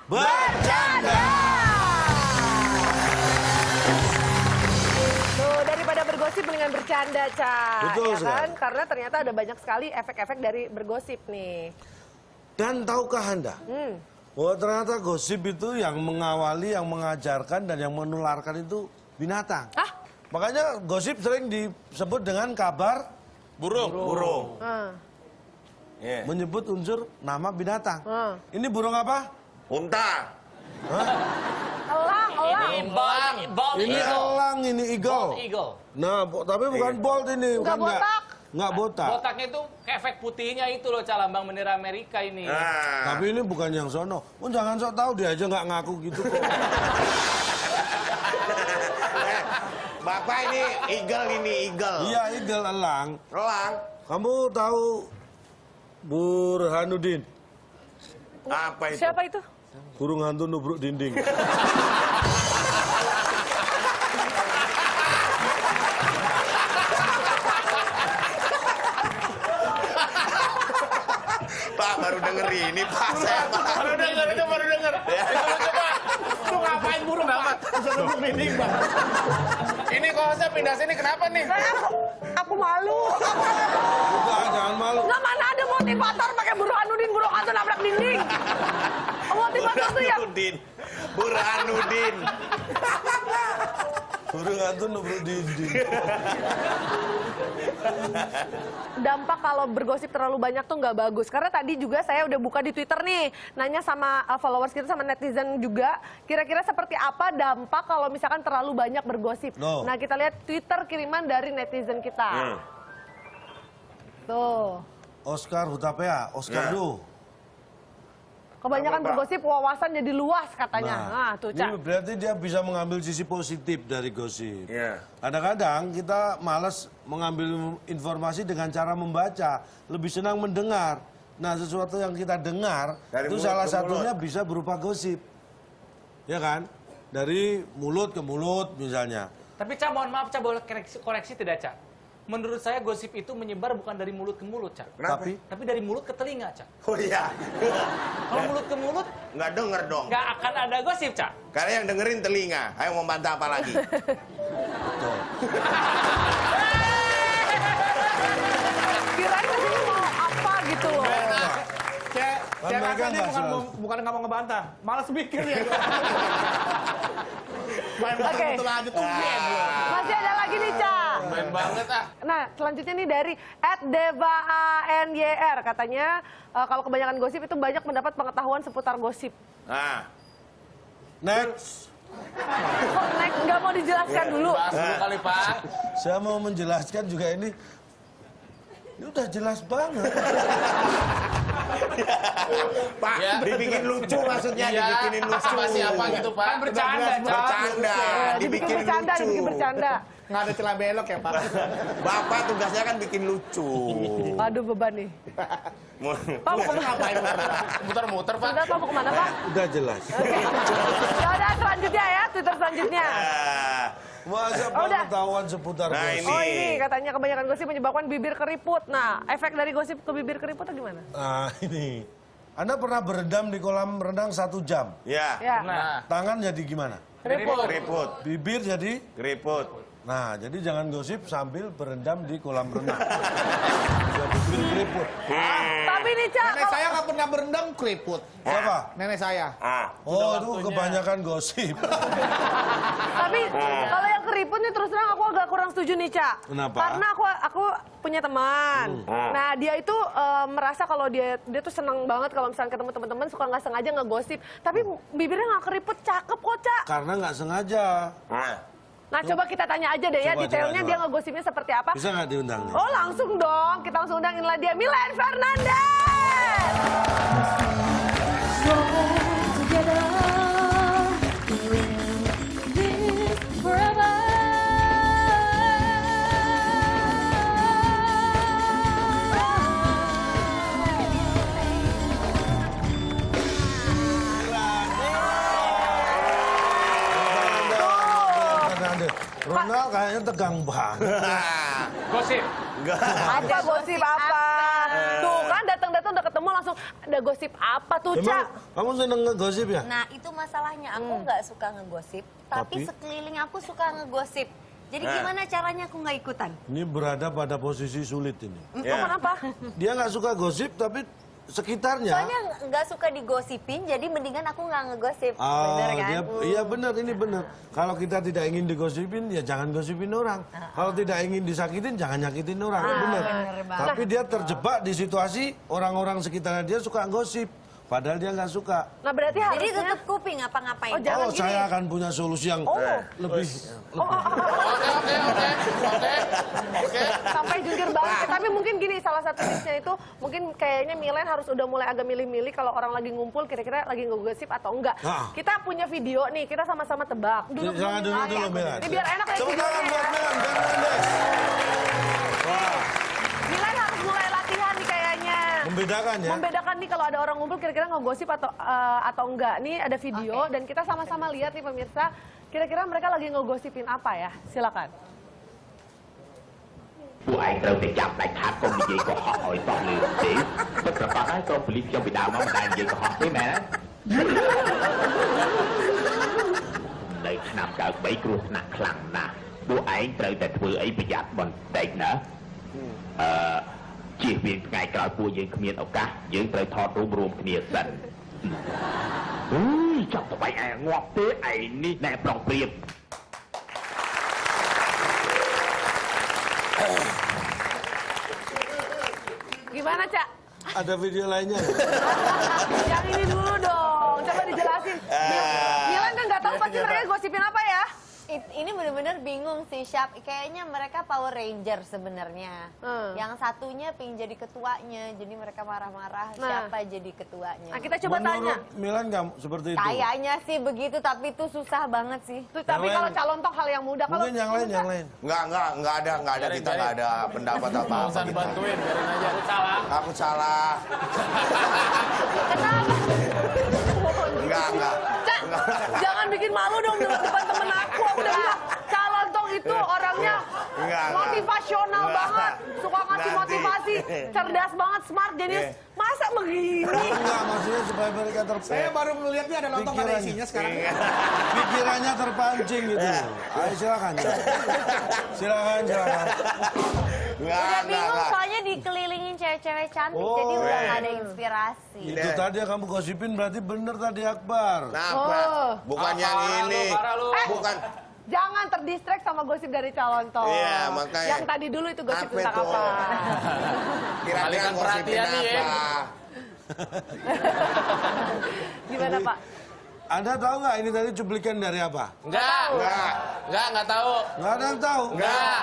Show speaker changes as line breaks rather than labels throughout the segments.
Bercanda.
Tuh, daripada bergosip mendingan bercanda, Ca.
Betul
Ya kan?
sekali.
Karena ternyata ada banyak sekali efek-efek dari bergosip nih.
Dan tahukah Anda bahwa ternyata gosip itu yang mengawali, yang mengajarkan, dan yang menularkan itu binatang.
Hah?
Makanya gosip sering disebut dengan kabar burung.
Yeah.
Menyebut unsur nama binatang.
Ah.
Ini burung apa?
Unta.
Elang.
Ini elang, ini eagle.
Eagle.
Nah, tapi bukan bold ini.
Nggak
bukan
botak.
Nggak botak.
Botaknya itu efek putihnya itu loh, lambang bendera Amerika ini.
Nah.
Tapi ini bukan yang sono. Oh, jangan sok tahu, dia aja nggak ngaku gitu kok.
Bapak ini eagle.
Iya, eagle, elang.
Elang.
Kamu tahu Burhanuddin?
Apa itu?
Siapa itu?
Burung hantu nubruk dinding.
Pak baru denger ini Pak. Saya Pak.
Baru denger. Lu ngapain burung amat? Ini kalau saya pindah sini kenapa nih?
Aku malu.
Udah, jangan malu.
Nggak, mana ada motivator pakai Burhanuddin, burung hantu nabrak dinding. Motivator tuh yang
Burhanuddin.
Burung hantu nubruk dinding.
dampak kalau bergosip terlalu banyak tuh nggak bagus. Karena tadi juga saya udah buka di Twitter nih, nanya sama followers kita, sama netizen juga, kira-kira seperti apa dampak kalau misalkan terlalu banyak bergosip.
No.
Nah, kita lihat Twitter kiriman dari netizen kita. Tuh.
Oscar Hutapea, Oscar Du.
Kebanyakan
Apa, Pak?
bergosip wawasan jadi luas katanya. Nah, tuh, Cak.
ini berarti dia bisa mengambil sisi positif dari gosip.
Iya.
Kadang-kadang kita malas mengambil informasi dengan cara membaca, lebih senang mendengar. Nah, sesuatu yang kita dengar
Dari
itu
mulut
salah
ke
satunya
mulut.
bisa berupa gosip. Ya kan? Dari mulut ke mulut misalnya.
Tapi Ca, mohon maaf Ca, boleh koreksi tidak Ca? Menurut saya gosip itu menyebar bukan dari mulut ke mulut, Ca.
Kenapa?
Tapi dari mulut ke telinga, Ca.
Oh iya.
Kalau mulut ke mulut,
Nggak denger dong.
nggak akan ada gosip, Ca.
Karena yang dengerin telinga. Ayo mau bantah apa lagi?
Betul.
Kirain kesini mau apa gitu loh.
Saya
mereka
rasa dia
nggak selalu.
bukan nggak mau ngebantah, malas mikir ya. Main
Oke.
betul aja tuh.
Masih ada lagi nih, Cak.
Keren banget ah.
Nah, selanjutnya nih dari @devaanyer katanya kalau kebanyakan gosip itu banyak mendapat pengetahuan seputar gosip.
Nah.
Next.
Kok naik nggak mau dijelaskan dulu?
Bahas dulu kali, Pak.
Saya mau menjelaskan juga ini udah jelas banget.
Pak,
Ya.
dibikin lucu maksudnya,
Iya,
dibikinin lucu.
apa-apa siapa gitu, Pak.
Kan bercanda, Ca.
Bercanda,
Dibikin bercanda,
lucu.
dibikin bercanda.
Nggak ada celah belok ya, Pak.
Bapak tugasnya kan bikin lucu.
Aduh, beban nih. Pak, mau kemana?
Ngapain?
Muter-muter, Pak.
Sudah, Pak, mau kemana, Pak?
Udah jelas.
Ya udah, selanjutnya ya, Twitter selanjutnya.
Ah,
Masa
Oh, udah.
pengetahuan seputar
Nah,
gosip.
ini.
Oh, ini katanya kebanyakan gosip menyebabkan bibir keriput. Nah, efek dari gosip ke bibir keriput itu gimana?
Nah, ini. Anda pernah berendam di kolam renang 1 jam.
Ya,
Ya,
Nah,
Tangan jadi gimana?
keriput.
keriput,
Bibir jadi?
keriput.
Nah, jadi jangan gosip sambil berendam di kolam renang. Bisa bibir keriput.
Tapi nih, Cak,
Nenek saya nggak pernah berendam keriput.
Siapa?
Nenek saya.
Ah,
Oh, itu kebanyakan gosip.
tapi kalau yang keriput nih terus terang aku agak kurang setuju nih, Cak.
Kenapa?
Karena aku punya teman. Nah, dia itu merasa kalau dia tuh seneng banget kalau misalnya ketemu teman-teman suka nggak sengaja ngegosip. Tapi bibirnya nggak keriput, cakep kok, Cak.
Karena nggak sengaja.
Nah, coba kita tanya aja deh ya,
Coba,
detailnya
coba.
dia ngegosipnya seperti apa.
Bisa nggak diundang nih?
Oh, langsung dong. Kita langsung undangin lah dia, Milen Fernandez.
Ronald kayaknya tegang banget.
gosip.
Enggak.
Apa gosip apa? Tuh kan datang-datang udah ketemu langsung langsung ada gosip apa tuh,
Emang
Cak?
kamu seneng ngegosip ya?
Nah, itu masalahnya. Aku nggak suka ngegosip, tapi
Tapi?
sekeliling aku suka ngegosip. Jadi gimana caranya aku nggak ikutan?
Ini berada pada posisi sulit ini.
Oh, kenapa?
Dia nggak suka gosip tapi sekitarnya.
Soalnya nggak suka digosipin, jadi mendingan aku nggak ngegosip.
Ah,
Bener kan?
iya benar, ini benar. Kalau kita tidak ingin digosipin, ya jangan gosipin orang. Kalau tidak ingin disakitin, jangan nyakitin orang. Benar.
bener banget.
Tapi dia terjebak di situasi orang-orang sekitarnya dia suka gosip. Padahal dia nggak suka.
Nah, berarti
Jadi
harusnya...
tutup kuping apa-ngapain.
Oh, jangan
Oh,
gini.
saya akan punya solusi yang lebih.
Sampai jungkir balik. Tapi mungkin gini, salah satu tipsnya itu mungkin kayaknya Milen harus udah mulai agak milih-milih kalau orang lagi ngumpul kira-kira lagi ngegosip atau enggak.
Ah.
Kita punya video nih, kita sama-sama tebak. Duduk
Jangan dulu Milan.
Ini biar enak ya
Tepuk tangan
videonya.
buat Milan Fernandes. Wah,
Milen harus mulai latihan nih kayaknya.
membedakan ya.
Membedakan nih kalau ada orang ngumpul kira-kira ngegosip atau enggak. Nih ada video dan kita sama-sama lihat nih pemirsa. Kira-kira mereka lagi ngegosipin apa ya? Silakan.
ពួកឯងត្រូវតែចាប់ដាច់ខាតកុំនិយាយកុហកឲ្យសោះលឺទេពិតប្រាកដហើយក៏ប៉ូលីសខ្ញុំពីដើមមកមិនដែលនិយាយកុហកទេមែនទេនៅឆ្នាំ93គ្រោះថ្នាក់ខ្លាំងណាស់ពួកឯងត្រូវតែធ្វើអីប្រយ័ត្នបន្តិចណាជៀសវាងថ្ងៃក្រោយពួកយើងគ្មានឱកាសយើងត្រូវថតរូបរួមគ្នាសិនអើយចាប់ទៅបែកឯងងាប់ទេឯងនេះណែប្រុងព្រៀប
Gimana, Cak?
Ada video lainnya.
Yang ini dulu dong. Coba dijelasin. Milan kan nggak tahu pasti mereka gosipin apa ya?
Ini bener-bener bingung sih, Syap. Kayaknya mereka Power Ranger sebenarnya. Yang satunya pengen jadi ketuanya, jadi mereka marah-marah siapa jadi ketuanya.
Nah, kita coba tanya.
Menurut Milan nggak seperti itu.
Kayaknya sih begitu, tapi itu susah banget sih.
Tuh, tapi
Yang
kalau
lain.
calon toh hal yang mudah. Kalau
Mungkin yang lain.
Nggak ada, kita nggak ada pendapat apa-apa.
Nggak usah
kita.
dibantuin, biarin aja.
Salah.
Aku salah. Enggak.
Cak, jangan bikin malu dong di depan temen aku. Aku udah bilang, calon toh itu orangnya
Enggak.
motivasional
Enggak.
banget. Suka ngasih
Nanti.
motivasi. Cerdas banget, smart, jenius. Masa begini?
Enggak, maksudnya supaya mereka
Saya baru melihat nih ada lontong ada
Pikirannya.
isinya sekarang.
pikirannya terpancing gitu. Ayo silakan. Silakan.
Udah bingung soalnya dikelilingin cewek-cewek cantik,
Oh.
jadi udah gak ada inspirasi.
Itu tadi yang kamu gosipin berarti bener tadi Akbar.
Kenapa?
Oh.
Bukan yang ini.
parah lu.
Bukan.
Jangan terdistract sama gosip dari calon toh.
Iya, makanya.
Yang tadi dulu itu gosip
Apa
tentang
itu?
apa?
Kira-kira
Alihkan
gosipin
perhatian nih ya.
apa?
Gimana, Pak?
Anda tahu nggak ini tadi cuplikan dari apa?
Enggak tahu.
Nggak ada yang tahu.
Enggak.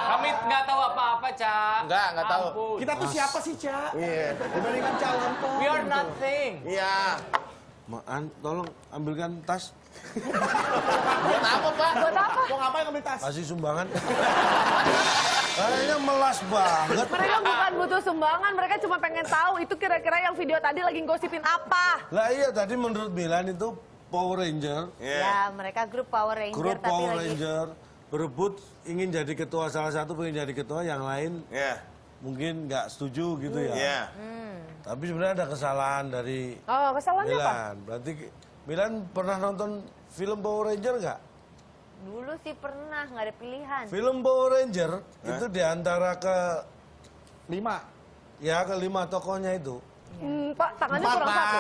Kami nggak tahu apa-apa, Cak.
Nggak tahu.
Ampun.
Kita tuh siapa sih, Cak?
Iya.
Dibandingkan calon toh.
We are nothing.
Iya.
Tolong ambilkan tas,
Buat apa, Pak?
Buat apa?
Mau ngapain ngambil tas?
kasih sumbangan. Kayaknya melas banget.
Mereka bukan butuh sumbangan, mereka cuma pengen tahu itu kira-kira yang video tadi lagi gosipin apa.
Lah iya tadi menurut Milan itu Power Ranger,
Ya, mereka grup Power Ranger
grup
tapi
Power
lagi
Ranger berebut ingin jadi ketua, salah satu pengen jadi ketua, yang lain
Iya.
mungkin nggak setuju gitu ya.
Iya.
Tapi sebenarnya ada kesalahan dari
Oh, kesalahannya apa?
Milan. Berarti Milan pernah nonton film Power Ranger nggak?
dulu sih pernah nggak ada pilihan.
Film Power Ranger itu diantara kelima tokohnya itu.
Pak, tangannya kurang satu.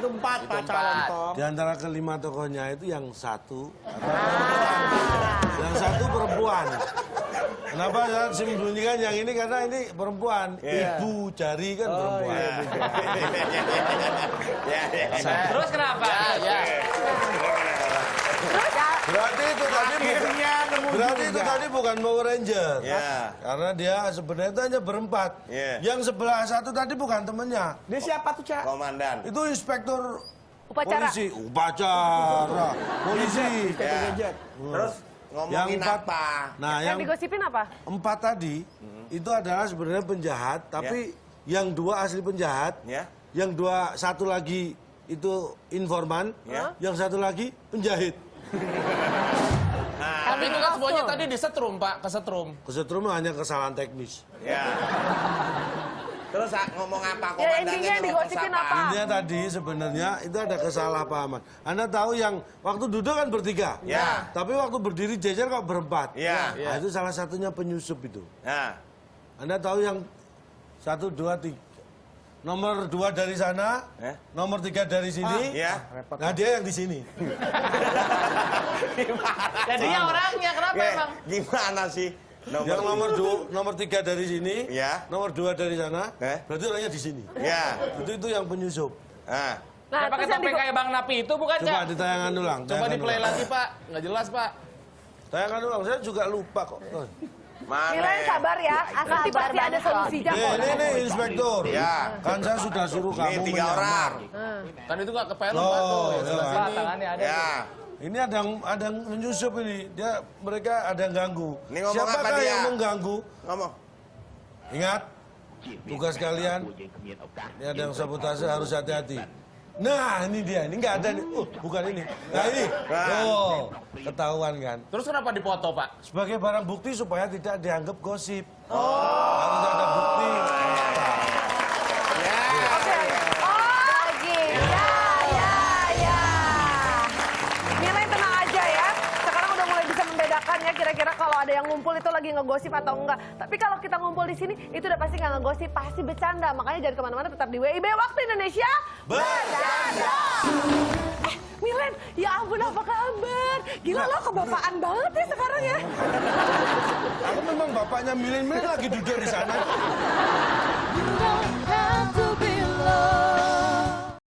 Empat, Pak calon toh.
Di antara kelima tokohnya itu yang satu yang satu perempuan. Kenapa saya sembunyikan yang ini karena ini perempuan. Ibu Jari kan perempuan.
Terus kenapa?
Berarti itu tadi bukan Power Ranger.
Iya.
Karena dia sebenarnya itu hanya berempat.
Iya.
Yang sebelah satu tadi bukan temennya.
Dia siapa tuh, Cak?
Komandan.
Itu inspektur
Upacara.
polisi. Upacara. Polisi.
Ya.
Gadget.
Terus ngomongin apa?
Nah,
Yang digosipin apa?
empat tadi itu adalah sebenarnya penjahat, tapi yang dua asli penjahat,
Ya.
yang satu lagi itu informan,
Ya.
yang satu lagi penjahit.
Tapi itu kan semuanya tadi disetrum, Pak, kesetrum.
Kesetrum hanya kesalahan teknis.
Ya. Terus ngomong apa?
Ya
Komandannya
intinya yang
ngomong
digosipin apa?
Intinya tadi sebenarnya itu ada kesalahpahaman. Anda tahu yang waktu duduk kan bertiga.
Ya.
Tapi waktu berdiri jejer kok berempat.
Ya.
Nah, itu salah satunya penyusup itu.
Nah,
Anda tahu yang 1, 2, 3. Nomor 2 dari sana, nomor 3 dari sini.
ya.
Nah dia yang di sini.
Jadinya orangnya kenapa
Oke,
emang?
gimana sih?
Yang nomor 3 dari sini,
Ya.
nomor 2 dari sana,
Eh?
berarti orangnya di sini.
Ya.
Itu yang penyusup.
Nah,
Nah,
Pakai
terus yang
topeng kayak Bang Napi itu bukan,
Coba
Cak?
ditayangan ulang.
Coba
tayangan
di play
ulang.
lagi, Pak. Nggak jelas, Pak.
Tayangan ulang, saya juga lupa kok.
Milen sabar ya, nanti pasti ada solusinya kok.
Ini inspektur.
Ya.
Kan saya sudah suruh
ini
kamu
3 orang.
Kan itu nggak kepelong,
Oh,
Pak. Tuh,
ya.
sebelah
Pak,
sini.
tangannya ada.
Ya.
Ini ada yang menyusup ini. Mereka ada yang ganggu.
Ini ngomong apa
Siapakah
dia?
yang mengganggu?
Ngomong.
Ingat, tugas kalian. Ini ada yang sabotase, harus hati-hati. Nah, ini dia. Ini nggak ada nih. Bukan ini. Nah, ini. Oh, ketahuan kan.
Terus kenapa dipoto, Pak?
Sebagai barang bukti supaya tidak dianggap gosip. Harus ada bukti.
Oke.
Lagi.
Ya. Milen tenang aja ya. Sekarang udah mulai bisa membedakan ya kira-kira kalau ada yang ngumpul itu lagi ngegosip atau enggak. Tapi kalau kita ngumpul di sini itu udah pasti nggak ngegosip, pasti bercanda. Makanya jangan kemana-mana, tetap di WIB Waktu Indonesia Bercanda. Milen, ya ampun apa kabar? Gila lo kebapaan banget ya sekarang ya.
Aku memang bapaknya Milen lagi duduk di sana.